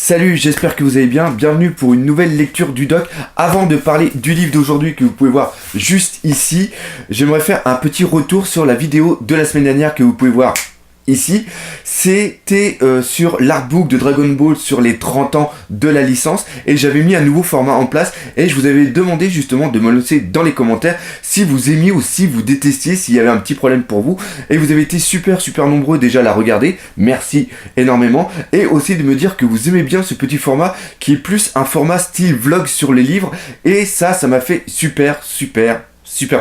Salut, j'espère que vous allez bien. Bienvenue pour une nouvelle lecture du doc. Avant de parler du livre d'aujourd'hui que vous pouvez voir juste ici, j'aimerais faire un petit retour sur la vidéo de la semaine dernière que vous pouvez voir ici. C'était sur l'artbook de Dragon Ball sur les 30 ans de la licence et j'avais mis un nouveau format en place et je vous avais demandé justement de me laisser dans les commentaires si vous aimiez ou si vous détestiez, s'il y avait un petit problème pour vous, et vous avez été super nombreux déjà à la regarder, merci énormément, et aussi de me dire que vous aimez bien ce petit format qui est plus un format style vlog sur les livres, et ça m'a fait super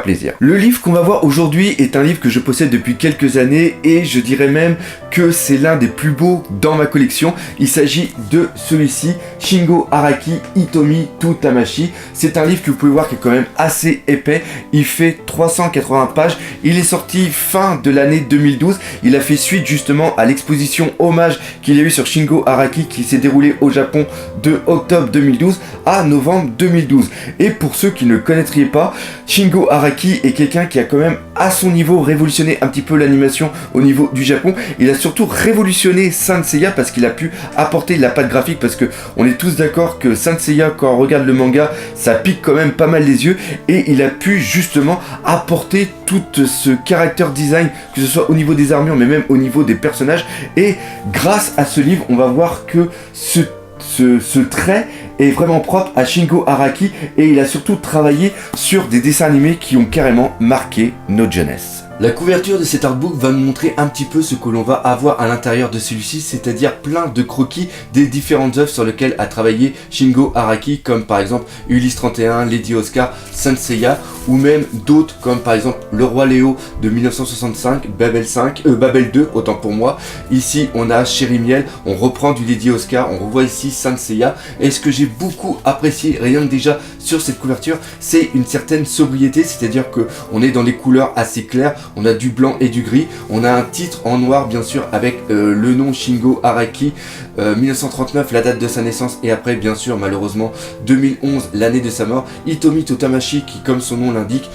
plaisir. Le livre qu'on va voir aujourd'hui est un livre que je possède depuis quelques années et je dirais même que c'est l'un des plus beaux dans ma collection. Il s'agit de celui-ci, Shingo Araki Hitomi to Tamashi. C'est un livre que vous pouvez voir qui est quand même assez épais. Il fait 380 pages. Il est sorti fin de l'année 2012. Il a fait suite justement à l'exposition hommage qu'il y a eu sur Shingo Araki qui s'est déroulée au Japon de octobre 2012 à novembre 2012. Et pour ceux qui ne le connaîtraient pas, Shingo Araki est quelqu'un qui a quand même à son niveau révolutionné un petit peu l'animation au niveau du Japon. Il a surtout révolutionné Saint Seiya parce qu'il a pu apporter de la patte graphique, parce que on est tous d'accord que Saint Seiya, quand on regarde le manga, ça pique quand même pas mal les yeux, et il a pu justement apporter tout ce character design, que ce soit au niveau des armures mais même au niveau des personnages. Et grâce à ce livre, on va voir que ce trait est vraiment propre à Shingo Araki, et il a surtout travaillé sur des dessins animés qui ont carrément marqué notre jeunesse. La couverture de cet artbook va nous montrer un petit peu ce que l'on va avoir à l'intérieur de celui-ci, c'est-à-dire plein de croquis des différentes œuvres sur lesquelles a travaillé Shingo Araki, comme par exemple Ulysse 31, Lady Oscar, Saint Seiya, ou même d'autres comme par exemple Le Roi Léo de 1965, Babel 2, autant pour moi. Ici on a Chéri Miel, on reprend du Lady Oscar, on revoit ici Saint Seiya, et ce que j'ai beaucoup apprécié rien que déjà sur cette couverture, c'est une certaine sobriété, c'est-à-dire que on est dans des couleurs assez claires. On a du blanc et du gris, on a un titre en noir bien sûr avec le nom Shingo Araki, 1939 la date de sa naissance, et après bien sûr malheureusement 2011 l'année de sa mort. Hitomi to Tamashi qui, comme son nom l'indique,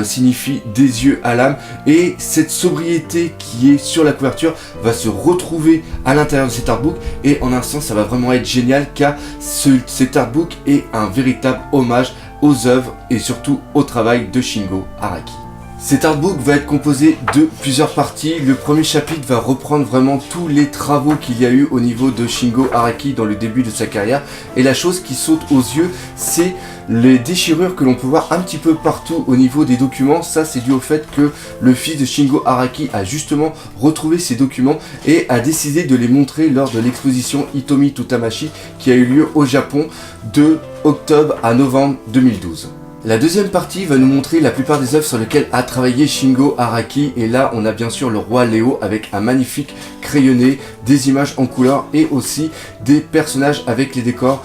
signifie des yeux à l'âme, et cette sobriété qui est sur la couverture va se retrouver à l'intérieur de cet artbook, et en un sens ça va vraiment être génial car cet artbook est un véritable hommage aux œuvres et surtout au travail de Shingo Araki. Cet artbook va être composé de plusieurs parties. Le premier chapitre va reprendre vraiment tous les travaux qu'il y a eu au niveau de Shingo Araki dans le début de sa carrière. Et la chose qui saute aux yeux, c'est les déchirures que l'on peut voir un petit peu partout au niveau des documents. Ça, c'est dû au fait que le fils de Shingo Araki a justement retrouvé ces documents et a décidé de les montrer lors de l'exposition Hitomi to Tamashi qui a eu lieu au Japon de octobre à novembre 2012. La deuxième partie va nous montrer la plupart des œuvres sur lesquelles a travaillé Shingo Araki, et là on a bien sûr le Roi Léo avec un magnifique crayonné, des images en couleur et aussi des personnages avec les décors.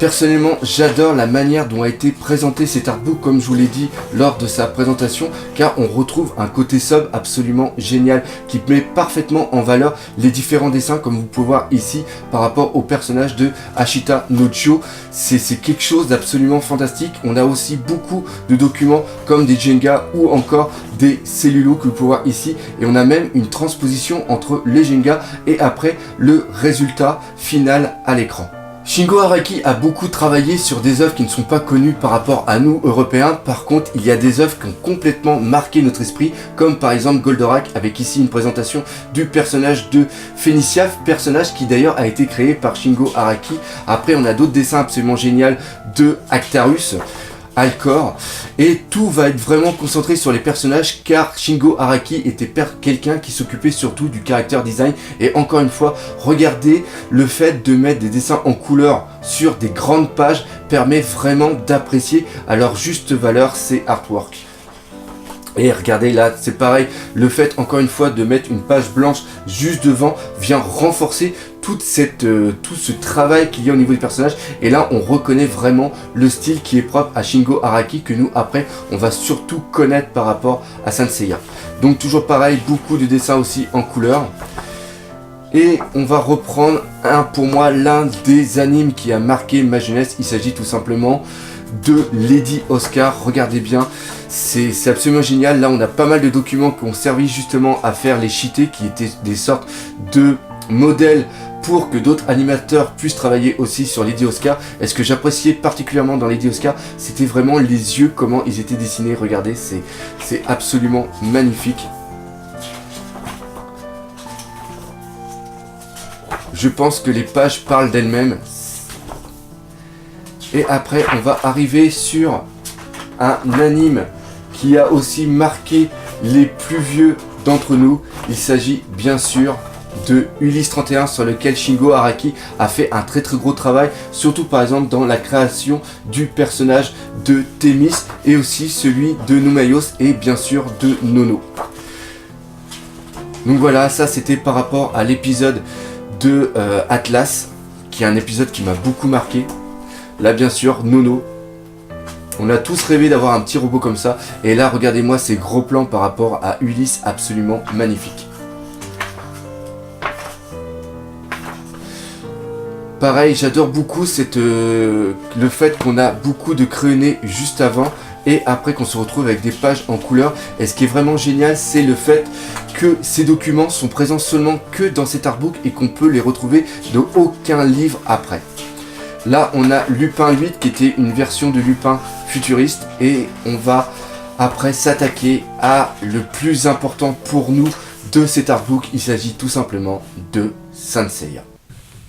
Personnellement, j'adore la manière dont a été présenté cet artbook, comme je vous l'ai dit lors de sa présentation, car on retrouve un côté sobre absolument génial qui met parfaitement en valeur les différents dessins, comme vous pouvez voir ici par rapport au personnage de Ashita Nojo. C'est quelque chose d'absolument fantastique. On a aussi beaucoup de documents comme des Jenga ou encore des cellulos que vous pouvez voir ici, et on a même une transposition entre les Jenga et après le résultat final à l'écran. Shingo Araki a beaucoup travaillé sur des œuvres qui ne sont pas connues par rapport à nous Européens. Par contre, il y a des œuvres qui ont complètement marqué notre esprit, comme par exemple Goldorak, avec ici une présentation du personnage de Phénicia, personnage qui d'ailleurs a été créé par Shingo Araki. Après, on a d'autres dessins absolument géniaux de Actarus, Alcor, et tout va être vraiment concentré sur les personnages car Shingo Araki était quelqu'un qui s'occupait surtout du character design. Et encore une fois, regardez, le fait de mettre des dessins en couleur sur des grandes pages permet vraiment d'apprécier à leur juste valeur ces artworks. Et regardez là, c'est pareil, le fait encore une fois de mettre une page blanche juste devant vient renforcer tout ce travail qu'il y a au niveau des personnages. Et là on reconnaît vraiment le style qui est propre à Shingo Araki, que nous après on va surtout connaître par rapport à Saint Seiya. Donc toujours pareil, beaucoup de dessins aussi en couleur. Et on va reprendre pour moi l'un des animes qui a marqué ma jeunesse. Il s'agit tout simplement de Lady Oscar. Regardez bien, c'est absolument génial. Là on a pas mal de documents qui ont servi justement à faire les cheatés, qui étaient des sortes de modèles pour que d'autres animateurs puissent travailler aussi sur Lady Oscar. Et ce que j'appréciais particulièrement dans Lady Oscar, c'était vraiment les yeux, comment ils étaient dessinés. Regardez, c'est absolument magnifique. Je pense que les pages parlent d'elles-mêmes. Et après, on va arriver sur un anime qui a aussi marqué les plus vieux d'entre nous. Il s'agit bien sûr de Ulysse 31, sur lequel Shingo Araki a fait un très gros travail, surtout par exemple dans la création du personnage de Thémis et aussi celui de Numaïos et bien sûr de Nono. Donc voilà, ça c'était par rapport à l'épisode de Atlas, qui est un épisode qui m'a beaucoup marqué. Là bien sûr, Nono. On a tous rêvé d'avoir un petit robot comme ça. Et là, regardez-moi ces gros plans par rapport à Ulysse, absolument magnifique. Pareil, j'adore beaucoup le fait qu'on a beaucoup de crayonnés juste avant et après qu'on se retrouve avec des pages en couleur. Et ce qui est vraiment génial, c'est le fait que ces documents sont présents seulement que dans cet artbook et qu'on peut les retrouver dans aucun livre après. Là, on a Lupin 8 qui était une version de Lupin futuriste et on va après s'attaquer à le plus important pour nous de cet artbook. Il s'agit tout simplement de Saint Seiya.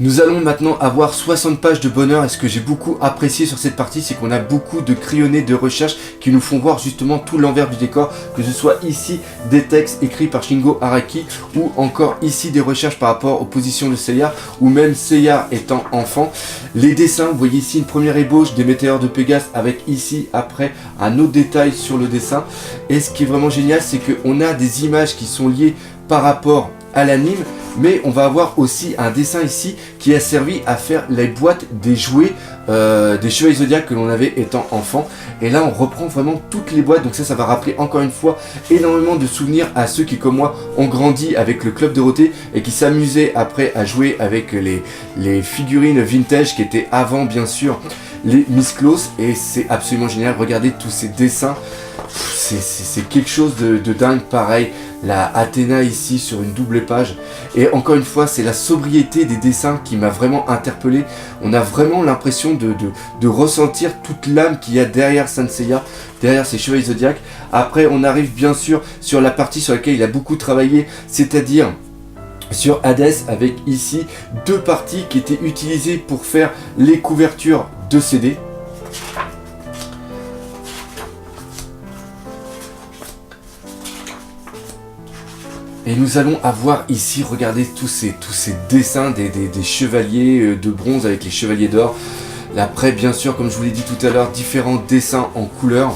Nous allons maintenant avoir 60 pages de bonheur et ce que j'ai beaucoup apprécié sur cette partie, c'est qu'on a beaucoup de crayonnés de recherche qui nous font voir justement tout l'envers du décor, que ce soit ici des textes écrits par Shingo Araki ou encore ici des recherches par rapport aux positions de Seiya ou même Seiya étant enfant. Les dessins, vous voyez ici une première ébauche des météores de Pégase avec ici après un autre détail sur le dessin. Et ce qui est vraiment génial, c'est qu'on a des images qui sont liées par rapport à l'anime, mais on va avoir aussi un dessin ici qui a servi à faire les boîtes des jouets des Chevaliers Zodiac que l'on avait étant enfant. Et là on reprend vraiment toutes les boîtes, donc ça va rappeler encore une fois énormément de souvenirs à ceux qui comme moi ont grandi avec le Club Dorothée et qui s'amusaient après à jouer avec les figurines vintage qui étaient avant bien sûr les Miss Claus. Et c'est absolument génial, regardez tous ces dessins, c'est quelque chose de dingue. Pareil, la Athéna ici sur une double page. Et encore une fois, c'est la sobriété des dessins qui m'a vraiment interpellé. On a vraiment l'impression de ressentir toute l'âme qu'il y a derrière Saint Seiya, derrière ces Chevaliers Zodiac. Après, on arrive bien sûr sur la partie sur laquelle il a beaucoup travaillé, c'est-à-dire sur Hades, avec ici deux parties qui étaient utilisées pour faire les couvertures de CD. Et nous allons avoir ici, regardez tous ces dessins des chevaliers de bronze avec les chevaliers d'or. Après, bien sûr, comme je vous l'ai dit tout à l'heure, différents dessins en couleur.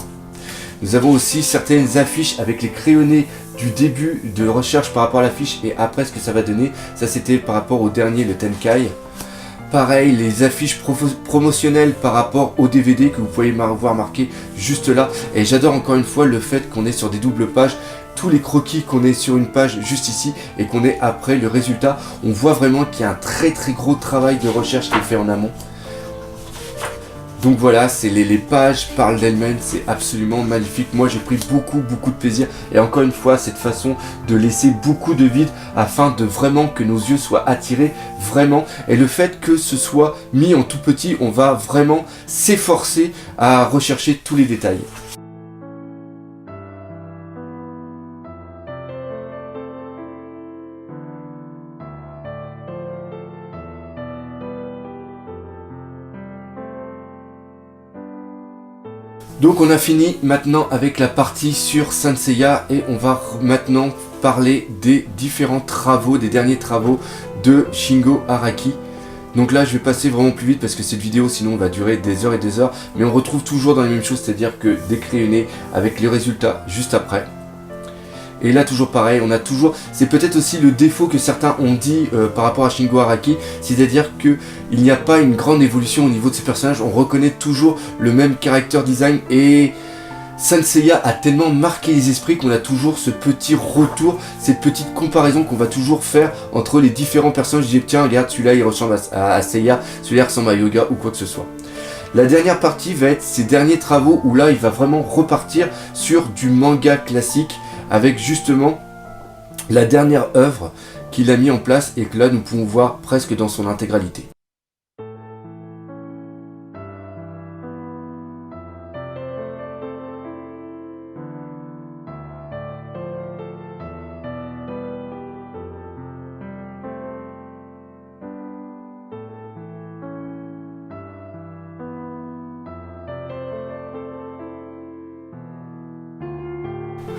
Nous avons aussi certaines affiches avec les crayonnés du début de recherche par rapport à l'affiche et après ce que ça va donner. Ça, c'était par rapport au dernier, le Tenkai. Pareil, les affiches promotionnelles par rapport au DVD que vous pouvez voir marqué juste là. Et j'adore encore une fois le fait qu'on est sur des doubles pages. Tous les croquis qu'on est sur une page juste ici et qu'on est après le résultat, on voit vraiment qu'il y a un très gros travail de recherche qui est fait en amont. Donc voilà, les pages parlent d'elles-mêmes, c'est absolument magnifique. Moi j'ai pris beaucoup de plaisir et encore une fois cette façon de laisser beaucoup de vide afin de vraiment que nos yeux soient attirés vraiment. Et le fait que ce soit mis en tout petit, on va vraiment s'efforcer à rechercher tous les détails. Donc on a fini maintenant avec la partie sur Saint Seiya et on va maintenant parler des différents travaux, des derniers travaux de Shingo Araki. Donc là je vais passer vraiment plus vite parce que cette vidéo sinon va durer des heures et des heures, mais on retrouve toujours dans les mêmes choses, c'est-à-dire que des crayonnés avec les résultats juste après. Et là toujours pareil, on a toujours, c'est peut-être aussi le défaut que certains ont dit par rapport à Shingo Araki, c'est-à-dire que il n'y a pas une grande évolution au niveau de ses personnages, on reconnaît toujours le même character design et Saint Seiya a tellement marqué les esprits qu'on a toujours ce petit retour, cette petite comparaison qu'on va toujours faire entre les différents personnages. Je dis tiens regarde celui-là il ressemble à Seiya, celui-là ressemble à Yoga ou quoi que ce soit. La dernière partie va être ses derniers travaux où là il va vraiment repartir sur du manga classique avec justement la dernière œuvre qu'il a mis en place et que là nous pouvons voir presque dans son intégralité.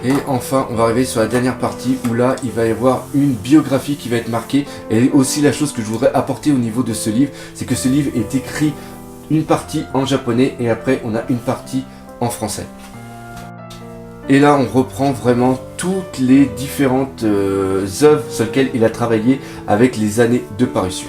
Et enfin, on va arriver sur la dernière partie où là, il va y avoir une biographie qui va être marquée. Et aussi la chose que je voudrais apporter au niveau de ce livre, c'est que ce livre est écrit une partie en japonais et après on a une partie en français. Et là, on reprend vraiment toutes les différentes œuvres sur lesquelles il a travaillé avec les années de parution.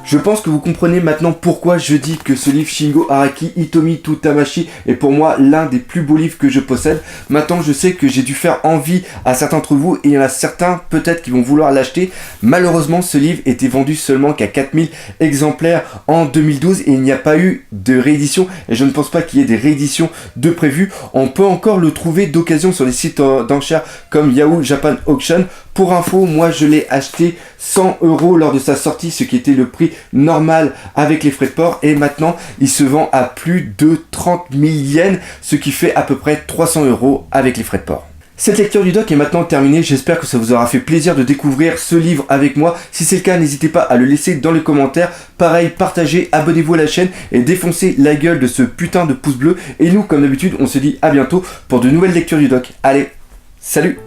Je pense que vous comprenez maintenant pourquoi je dis que ce livre Shingo Araki Hitomi to Tamashii est pour moi l'un des plus beaux livres que je possède. Maintenant je sais que j'ai dû faire envie à certains d'entre vous et il y en a certains peut-être qui vont vouloir l'acheter. Malheureusement ce livre était vendu seulement qu'à 4000 exemplaires en 2012 et il n'y a pas eu de réédition et je ne pense pas qu'il y ait des rééditions de prévues. On peut encore le trouver d'occasion sur les sites d'enchères comme Yahoo Japan Auction. Pour info, moi je l'ai acheté 100 € lors de sa sortie, ce qui était le prix normal avec les frais de port. Et maintenant, il se vend à plus de 30 000 yens, ce qui fait à peu près 300 € avec les frais de port. Cette lecture du doc est maintenant terminée, j'espère que ça vous aura fait plaisir de découvrir ce livre avec moi. Si c'est le cas, n'hésitez pas à le laisser dans les commentaires. Pareil, partagez, abonnez-vous à la chaîne et défoncez la gueule de ce putain de pouce bleu. Et nous, comme d'habitude, on se dit à bientôt pour de nouvelles lectures du doc. Allez, salut!